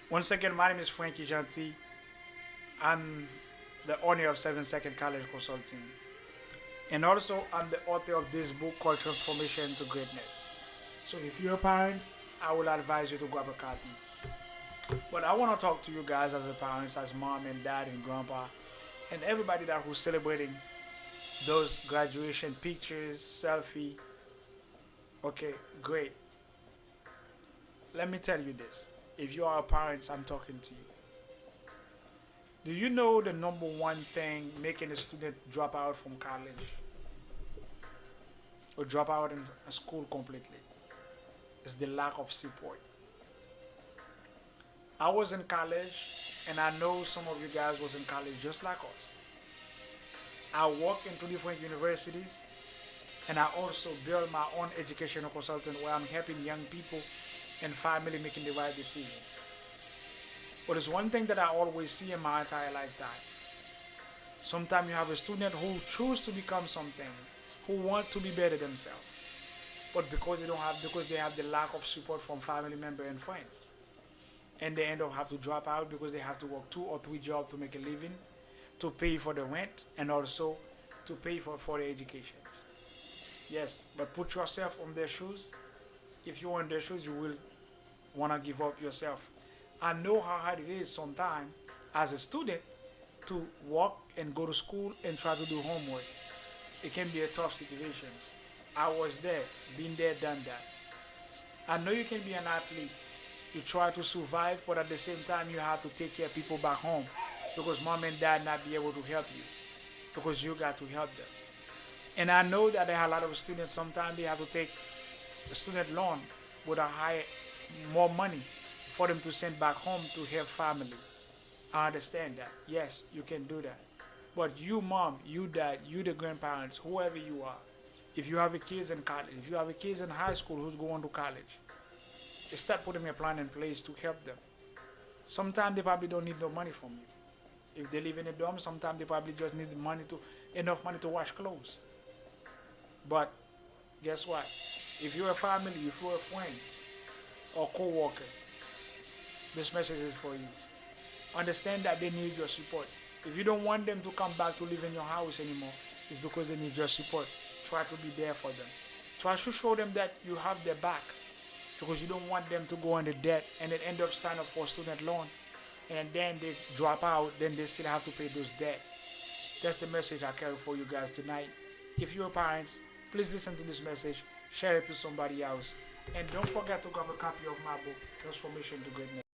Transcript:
Once again, my name is Frankie Gentil. I'm the owner of 7 Second College Consulting. And also, I'm the author of this book called Transformation to Greatness. So, if you're parents, I will advise you to grab a copy. But I want to talk to you guys as a parents, as mom and dad and grandpa, and everybody that who's celebrating those graduation pictures, selfie. Okay, great. Let me tell you this. If you are a parent, I'm talking to you. Do you know the number one thing making a student drop out from college or drop out in school completely? Is the lack of support. I was in college, and I know some of you guys was in college just like us. I work in two different universities, and I also build my own educational consultant where I'm helping young people and family making the right decision. But there's one thing that I always see in my entire lifetime. Sometimes you have a student who choose to become something, who want to be better themselves, but because they have the lack of support from family member and friends, and they end up have to drop out because they have to work 2 or 3 jobs to make a living, to pay for the rent, and also to pay for the educations. Yes, but put yourself on their shoes. If you're in their shoes, you will wanna give up yourself. I know how hard it is sometimes as a student to work and go to school and try to do homework. It can be a tough situation. I was there, been there, done that. I know you can be an athlete. You try to survive, but at the same time, you have to take care of people back home because mom and dad not be able to help you because you got to help them. And I know that there are a lot of students. Sometimes they have to take a student loan with a high, more money for them to send back home to help family. I understand that. Yes, you can do that. But you, mom, you, dad, you, the grandparents, whoever you are, if you have a kids in college, if you have a kids in high school who's going to college, start putting a plan in place to help them. Sometimes they probably don't need no money from you. If they live in a dorm, sometimes they probably just need enough money to wash clothes. But guess what? If you're a family, if you're friends or co-worker, this message is for you. Understand that they need your support. If you don't want them to come back to live in your house anymore, it's because they need your support. Try to be there for them. Try to show them that you have their back because you don't want them to go into debt and then end up signing up for a student loan and then they drop out, then they still have to pay those debt. That's the message I carry for you guys tonight. If you're parents, please listen to this message, share it to somebody else, and don't forget to grab a copy of my book, Transformation to Greatness.